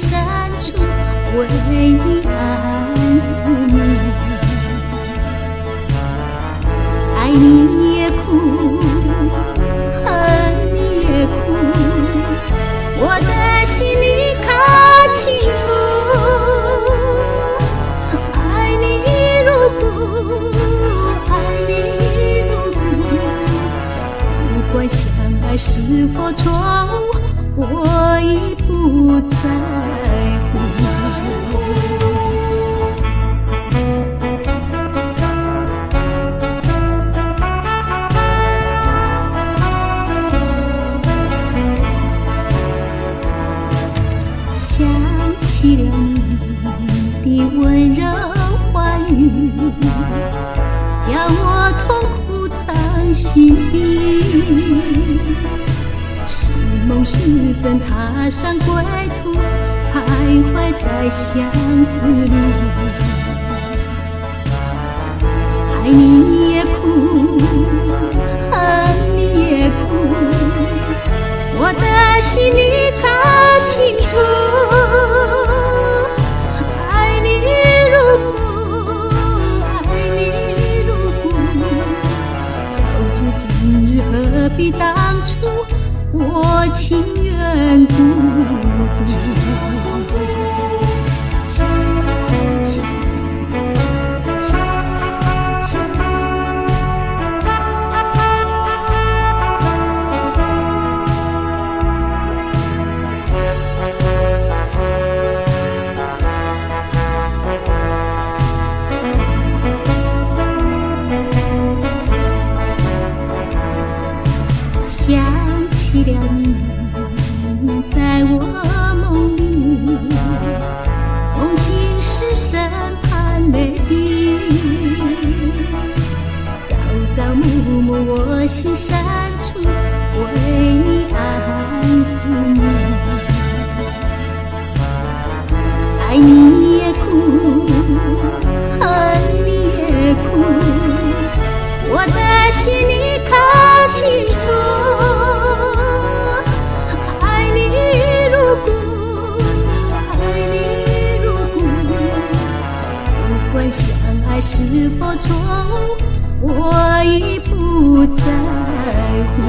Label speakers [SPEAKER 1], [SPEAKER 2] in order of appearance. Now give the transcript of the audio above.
[SPEAKER 1] 深处为你安思慕。爱你也苦，恨你也苦，我的心里看清楚。爱你如故，爱你如故，不管相爱是否错误，我已不在乎。想起了你的温柔话语，叫我痛苦藏心底。是梦是真，踏上归途，徘徊在相思路。爱你也苦，恨你也苦，我的心里看清楚。爱你如故，爱你如故，早知今日何必当初，我情愿孤独。想起了你，在我梦里，梦醒时身畔美丽。朝朝暮暮我心深处为你安思慕。爱你也苦，恨你也苦，我的心里看清楚。爱你如故，爱你如故，不管相爱是否错误，我已不在乎。